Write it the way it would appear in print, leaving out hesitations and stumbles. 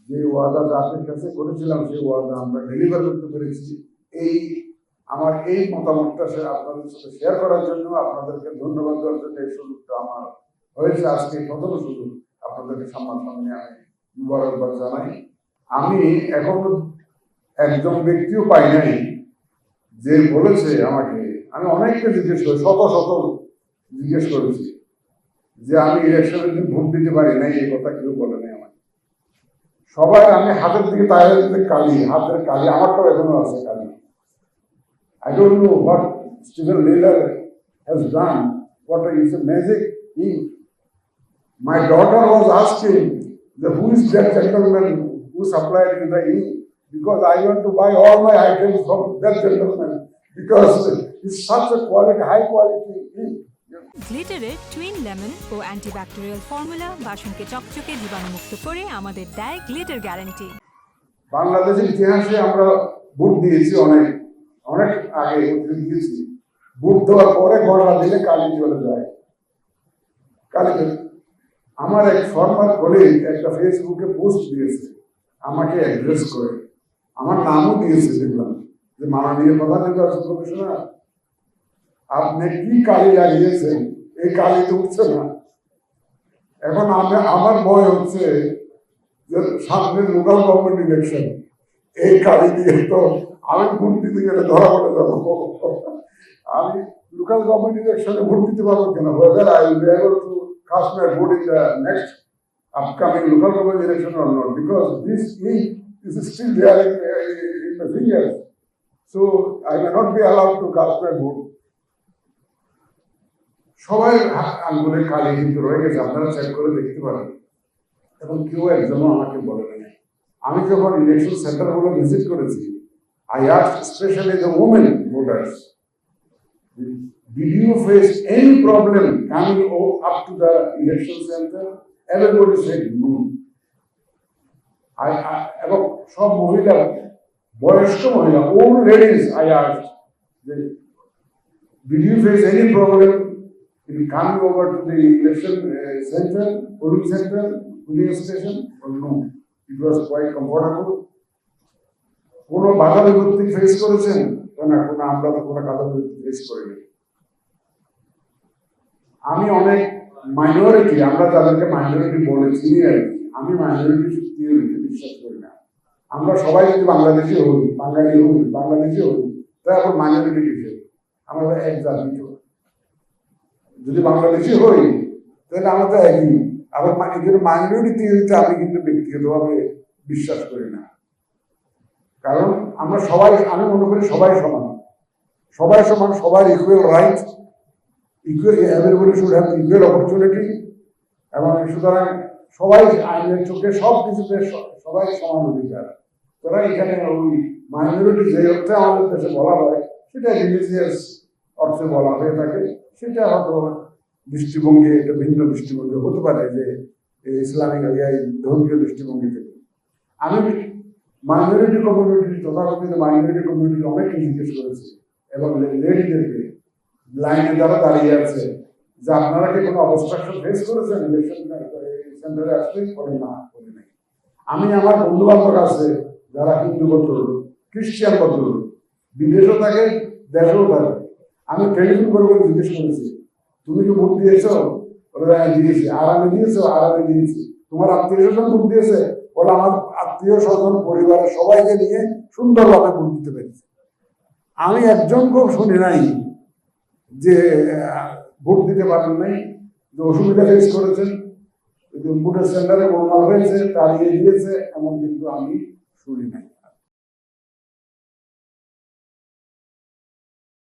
যে ওয়াদা জাতির কাছে করেছিলাম সেই ওয়াদা আমরা ডেলিভার করতে পেরেছি। আমার এই মতামতটা আপনাদের সাথে শেয়ার করার জন্য, আপনাদেরকে ধন্যবাদ দেওয়ার জন্য এই সুযোগটা আমার হয়েছে। আজকে প্রথম সুযোগ আপনাদেরকে সামনাসামনি আমি মুবারকবাদ জানাই। আমি এখনো একজন ব্যক্তিও পাই নাই যে বলেছে আমাকে, আমি অনেককে জিজ্ঞেস করি, শত শত জিজ্ঞেস করেছি যে আমি ইলেকশনের দিন ভোট দিতে পারি নাই, এই কথা কেউ বলে নাই আমাকে। সবাই আমি হাতের দিকে তাই কালি, হাতের কালি আমারটাও এখনো আছে কালি। I don't know what Stephen Miller has done, what is a magic ink. My daughter was asking, who is that gentleman who supplied me the ink? Because I want to buy all my items from that gentleman because it's such a quality, high quality ink. গ্লিটারের twin lemon ও antibacterial formula বাসনকে চকচকে জীবাণুমুক্ত করে আমাদের দেয় glitter guarantee. বাংলাদেশের ইতিহাসে আমরা ভোট দিয়েছি অনেক আগে দিয়েছি। ভোট দেওয়ার পরে গড়া দিলে কালি চলে যায়। কালি আমার এক ফর্মার কলিগ একটা ফেসবুকে পোস্ট দিয়েছে আমাকে অ্যাড্রেস করে, আমার নামও দিয়েছে, দেখলাম যে মাননীয় প্রধান নির্বাচন কমিশনার আপনি কি কালি লাগিয়েছেন, এই কালি তো উঠছে না। এখন আমার ভয় হচ্ছে যে সামনে লোকাল গভর্নমেন্ট ইলেকশন, এই কালি দিয়ে তো আমি ভোট দিতে গেলে ধরা পড়ে যাবো। আমি লোকাল গভর্নমেন্ট ইলেকশনে ভোট দিতে পারবো কেন? whether I will be able to cast my vote in the next upcoming local government election or not, because this ink is still there in my fingers, so I may not be allowed to cast my vote. সবাই আঙ্গুলের কালি কিন্তু রয়ে গেছে, আপনারা check করে দেখতে পারেন। এবং কেউ একজনও আমাকে বলে নাই। আমি যখন ইলেকশন সেন্টারগুলো ভিজিট করেছি, I asked especially the women voters, did you face any problem coming up to the election center? Everybody said no. এবং সব মহিলা, বয়স্ক মহিলা, old ladies, I asked, did you face any problem in coming over to the election center, polling center, polling station? Or no, it was quite comfortable. কোনো বাধা বিপত্তি face করেছেন? না, কোনো আমরা তো কোনো বাধা বিপত্তি ফেস করিনি। আমি অনেক মাইনরিটি, আমরা তাদেরকে মাইনরিটি বলে চিনি আর কি, আমি মাইনরিটি থিওরিতে বিশ্বাস করি না। আমরা সবাই যদি বাংলাদেশি হই, বাঙালি হই, বাংলাদেশি হই, তাই এখন মাইনরিটি কিসের? আমরা এক জাতি। যদি বাংলাদেশি হই তাহলে আমরা তো একই। আবার মাইনরিটি থিওরিতে আমি কিন্তু ব্যক্তিগতভাবে বিশ্বাস করি না। কারণ আমরা সবাই, আমি মনে করি সবাই সমান, সবাই সমান, সবার equal right, everybody should have equal opportunity. এবং সুতরাং সবাই আইনের চোখে সব কিছুতে সবাই সমান অধিকার। তারা এখানে ওই মাইনরিটি যে অর্থে আমাদের দেশে বলা হয় সেটা রিলিজিয়াস অর্থে বলা হয়ে থাকে, সেটা হয়তো দৃষ্টিভঙ্গি, একটা ভিন্ন দৃষ্টিভঙ্গি হতে পারে, যে ইসলামিক ধর্মীয় দৃষ্টিভঙ্গি থেকে। আমি মাইনরিটি কমিউনিটি, তথাকথিত মাইনরিটি কমিউনিটি অনেক জিজ্ঞেস করেছি এবং লেডিদেরকে লাইনে যারা দাঁড়িয়ে আছে যে আপনারা কি কোনো অবস্ট্রাকশন ফেস করেছেন ইলেকশন সেন্টারে আসতে? করে না, করে নাই। আমি আমার বন্ধু বান্ধব আছে যারা হিন্দু ভদ্রলোক, খ্রিস্টান ভদ্রলোক, বিদেশেও থাকে, দেশেও থাকে, আমি টেলিফোন করে জিজ্ঞেস করেছি তুমি কি ভোট দিয়েছো? বলে দিয়েছি। আর আমি দিয়েছো? আর আমি দিয়েছি। তোমার আত্মীয় স্বজন ভোট দিয়েছে? বলে আমার আত্মীয় স্বজন পরিবারের সবাইকে নিয়ে সুন্দরভাবে ভোট দিতে পেরেছে। আমি একজন খুব শুনি নাই যে ভোট দিতে পারেন নাই, যে অসুবিধা ফেস করেছেন, ভোটের সেন্টারে গোলমাল হয়েছে, তাড়িয়ে দিয়েছে, এমন কিন্তু আমি শুনি নাই।